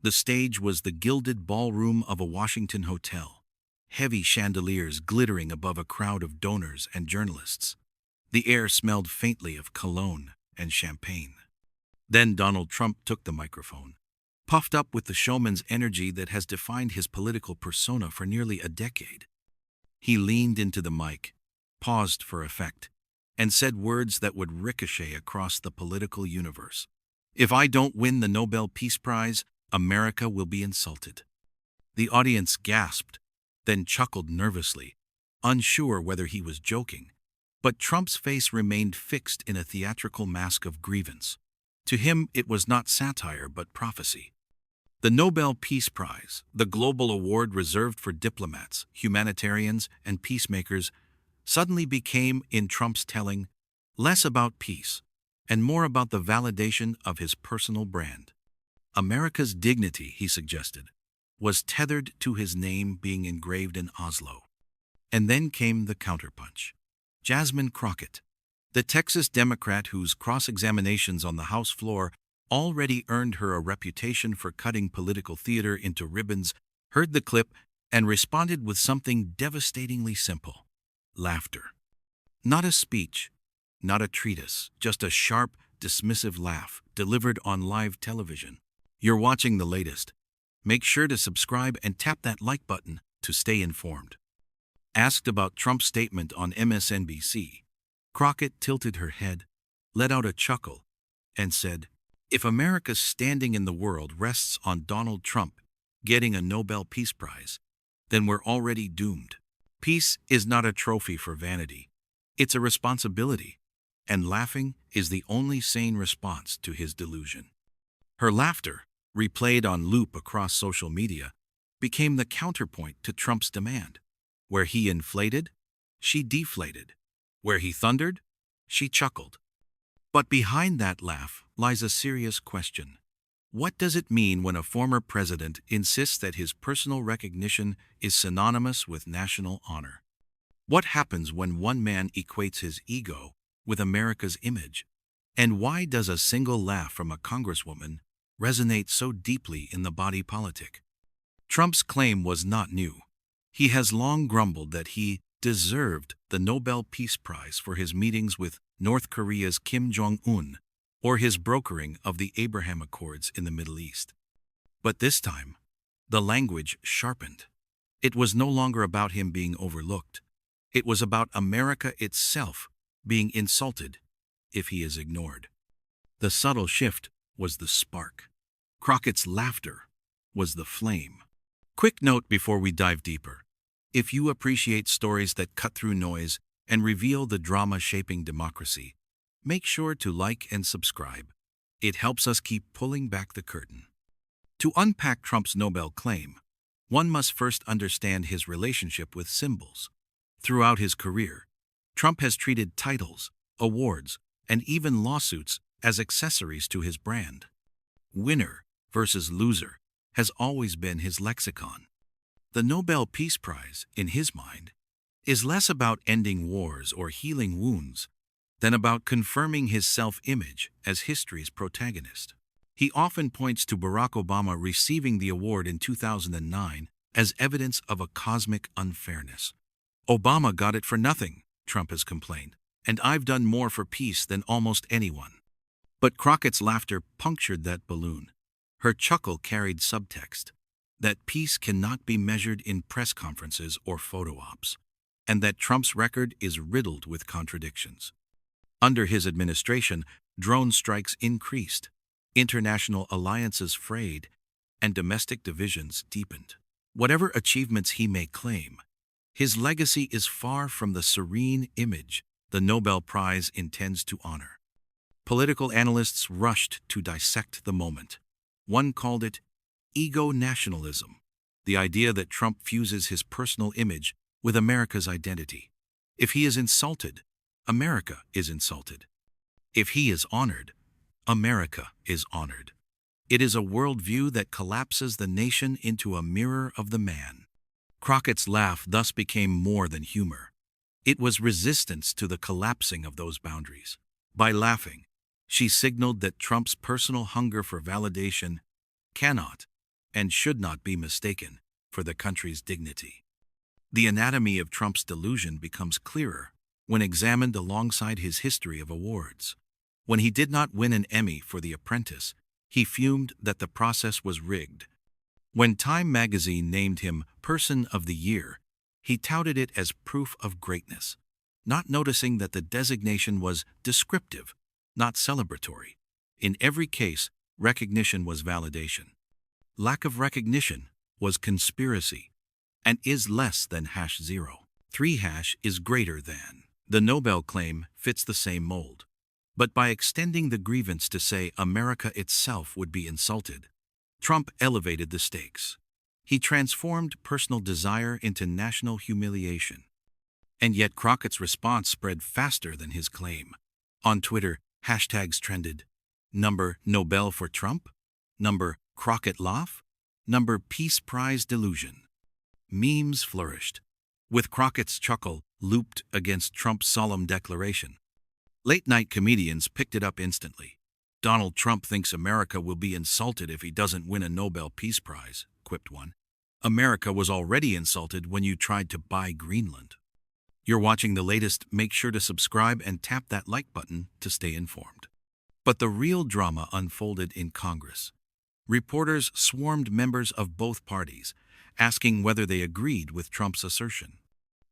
The stage was the gilded ballroom of a Washington hotel, heavy chandeliers glittering above a crowd of donors and journalists. The air smelled faintly of cologne and champagne. Then Donald Trump took the microphone, puffed up with the showman's energy that has defined his political persona for nearly a decade. He leaned into the mic, paused for effect, and said words that would ricochet across the political universe. "If I don't win the Nobel Peace Prize, America will be insulted." The audience gasped, then chuckled nervously, unsure whether he was joking. But Trump's face remained fixed in a theatrical mask of grievance. To him, it was not satire but prophecy. The Nobel Peace Prize, the global award reserved for diplomats, humanitarians, and peacemakers, suddenly became, in Trump's telling, less about peace and more about the validation of his personal brand. America's dignity, he suggested, was tethered to his name being engraved in Oslo. And then came the counterpunch. Jasmine Crockett, the Texas Democrat whose cross-examinations on the House floor already earned her a reputation for cutting political theater into ribbons, heard the clip and responded with something devastatingly simple: laughter. Not a speech, not a treatise, just a sharp, dismissive laugh delivered on live television. You're watching the latest. Make sure to subscribe and tap that like button to stay informed. Asked about Trump's statement on MSNBC, Crockett tilted her head, let out a chuckle, and said, "If America's standing in the world rests on Donald Trump getting a Nobel Peace Prize, then we're already doomed. Peace is not a trophy for vanity. It's a responsibility, and laughing is the only sane response to his delusion." Her laughter, replayed on loop across social media, became the counterpoint to Trump's demand. Where he inflated, she deflated. Where he thundered, she chuckled. But behind that laugh lies a serious question. What does it mean when a former president insists that his personal recognition is synonymous with national honor? What happens when one man equates his ego with America's image? And why does a single laugh from a congresswoman resonate so deeply in the body politic? Trump's claim was not new. He has long grumbled that he deserved the Nobel Peace Prize for his meetings with North Korea's Kim Jong-un or his brokering of the Abraham Accords in the Middle East. But this time, the language sharpened. It was no longer about him being overlooked. It was about America itself being insulted if he is ignored. The subtle shift was the spark. Crockett's laughter was the flame. Quick note before we dive deeper. If you appreciate stories that cut through noise and reveal the drama shaping democracy, make sure to like and subscribe. It helps us keep pulling back the curtain. To unpack Trump's Nobel claim, one must first understand his relationship with symbols. Throughout his career, Trump has treated titles, awards, and even lawsuits as accessories to his brand. Winner versus loser has always been his lexicon. The Nobel Peace Prize, in his mind, is less about ending wars or healing wounds than about confirming his self-image as history's protagonist. He often points to Barack Obama receiving the award in 2009 as evidence of a cosmic unfairness. "Obama got it for nothing," Trump has complained, "and I've done more for peace than almost anyone." But Crockett's laughter punctured that balloon. Her chuckle carried subtext that peace cannot be measured in press conferences or photo ops, and that Trump's record is riddled with contradictions. Under his administration, drone strikes increased, international alliances frayed, and domestic divisions deepened. Whatever achievements he may claim, his legacy is far from the serene image the Nobel Prize intends to honor. Political analysts rushed to dissect the moment. One called it ego nationalism, the idea that Trump fuses his personal image with America's identity. If he is insulted, America is insulted. If he is honored, America is honored. It is a worldview that collapses the nation into a mirror of the man. Crockett's laugh thus became more than humor. It was resistance to the collapsing of those boundaries. By laughing, she signaled that Trump's personal hunger for validation cannot and should not be mistaken for the country's dignity. The anatomy of Trump's delusion becomes clearer when examined alongside his history of awards. When he did not win an Emmy for The Apprentice, he fumed that the process was rigged. When Time magazine named him Person of the Year, he touted it as proof of greatness, not noticing that the designation was descriptive, not celebratory. In every case, recognition was validation. Lack of recognition was conspiracy, and is less than #0. 3 is greater than. The Nobel claim fits the same mold. But by extending the grievance to say America itself would be insulted, Trump elevated the stakes. He transformed personal desire into national humiliation. And yet Crockett's response spread faster than his claim. On Twitter, hashtags trended. Number Nobel for Trump? Number Crockett laugh? Number Peace Prize delusion. Memes flourished, with Crockett's chuckle looped against Trump's solemn declaration. Late-night comedians picked it up instantly. Donald Trump thinks America will be insulted if he doesn't win a Nobel Peace Prize, quipped one. America was already insulted when you tried to buy Greenland. You're watching the latest. Make sure to subscribe and tap that like button to stay informed. But the real drama unfolded in Congress. Reporters swarmed members of both parties, asking whether they agreed with Trump's assertion.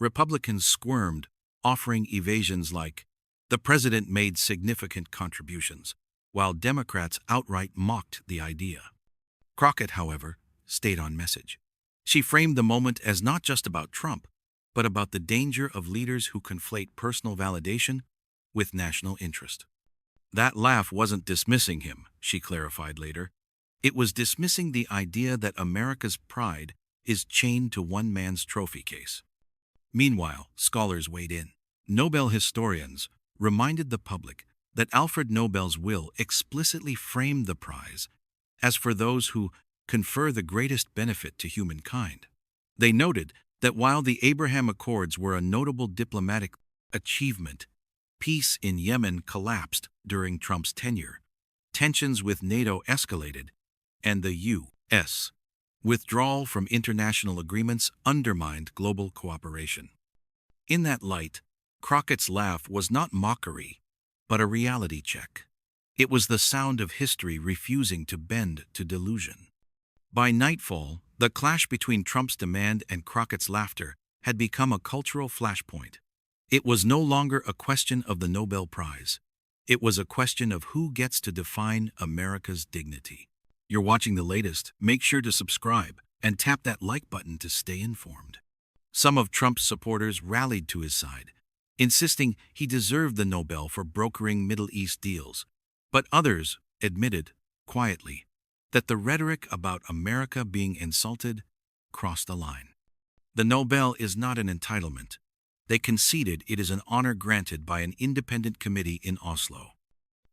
Republicans squirmed, offering evasions like, "The president made significant contributions," while Democrats outright mocked the idea. Crockett, however, stayed on message. She framed the moment as not just about Trump, but about the danger of leaders who conflate personal validation with national interest. That laugh wasn't dismissing him, she clarified later. It was dismissing the idea that America's pride is chained to one man's trophy case. Meanwhile, scholars weighed in. Nobel historians reminded the public that Alfred Nobel's will explicitly framed the prize as for those who confer the greatest benefit to humankind. They noted that while the Abraham Accords were a notable diplomatic achievement, peace in Yemen collapsed during Trump's tenure, tensions with NATO escalated, and the U.S. withdrawal from international agreements undermined global cooperation. In that light, Crockett's laugh was not mockery, but a reality check. It was the sound of history refusing to bend to delusion. By nightfall, the clash between Trump's demand and Crockett's laughter had become a cultural flashpoint. It was no longer a question of the Nobel Prize. It was a question of who gets to define America's dignity. You're watching the latest. Make sure to subscribe and tap that like button to stay informed. Some of Trump's supporters rallied to his side, insisting he deserved the Nobel for brokering Middle East deals. But others admitted, quietly, that the rhetoric about America being insulted crossed the line. The Nobel is not an entitlement. They conceded it is an honor granted by an independent committee in Oslo.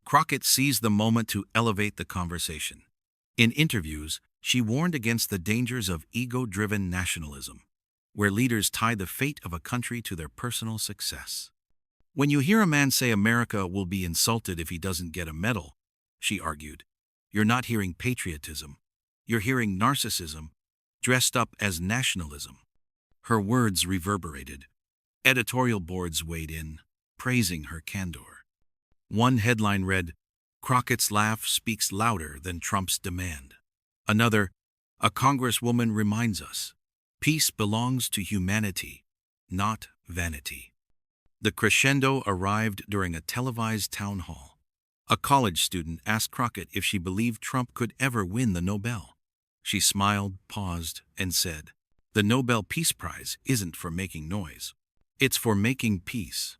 Crockett seized the moment to elevate the conversation. In interviews, she warned against the dangers of ego-driven nationalism, where leaders tie the fate of a country to their personal success. When you hear a man say America will be insulted if he doesn't get a medal, she argued, you're not hearing patriotism. You're hearing narcissism dressed up as nationalism. Her words reverberated. Editorial boards weighed in, praising her candor. One headline read, "Crockett's laugh speaks louder than Trump's demand." Another, "A Congresswoman reminds us, peace belongs to humanity, not vanity." The crescendo arrived during a televised town hall. A college student asked Crockett if she believed Trump could ever win the Nobel. She smiled, paused, and said, "The Nobel Peace Prize isn't for making noise. It's for making peace.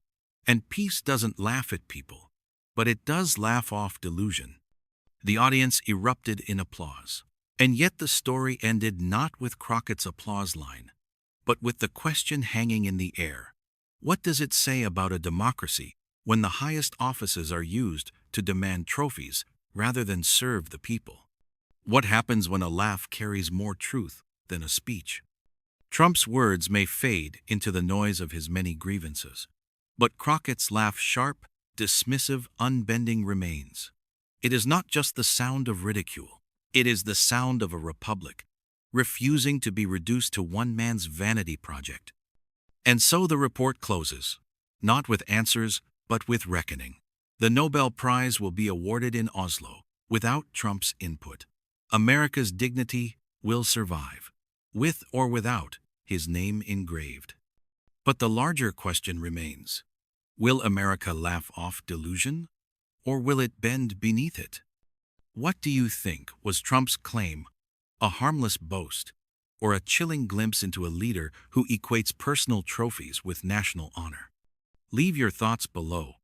And peace doesn't laugh at people, but it does laugh off delusion." The audience erupted in applause. And yet the story ended not with Crockett's applause line, but with the question hanging in the air. What does it say about a democracy when the highest offices are used to demand trophies rather than serve the people? What happens when a laugh carries more truth than a speech? Trump's words may fade into the noise of his many grievances, but Crockett's laugh, sharp, dismissive, unbending, remains. It is not just the sound of ridicule. It is the sound of a republic, refusing to be reduced to one man's vanity project. And so the report closes, not with answers, but with reckoning. The Nobel Prize will be awarded in Oslo, without Trump's input. America's dignity will survive, with or without his name engraved. But the larger question remains: will America laugh off delusion, or will it bend beneath it? What do you think? Was Trump's claim a harmless boast, or a chilling glimpse into a leader who equates personal trophies with national honor? Leave your thoughts below,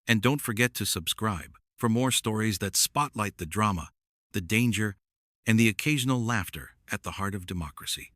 and don't forget to subscribe for more stories that spotlight the drama, the danger, and the occasional laughter at the heart of democracy.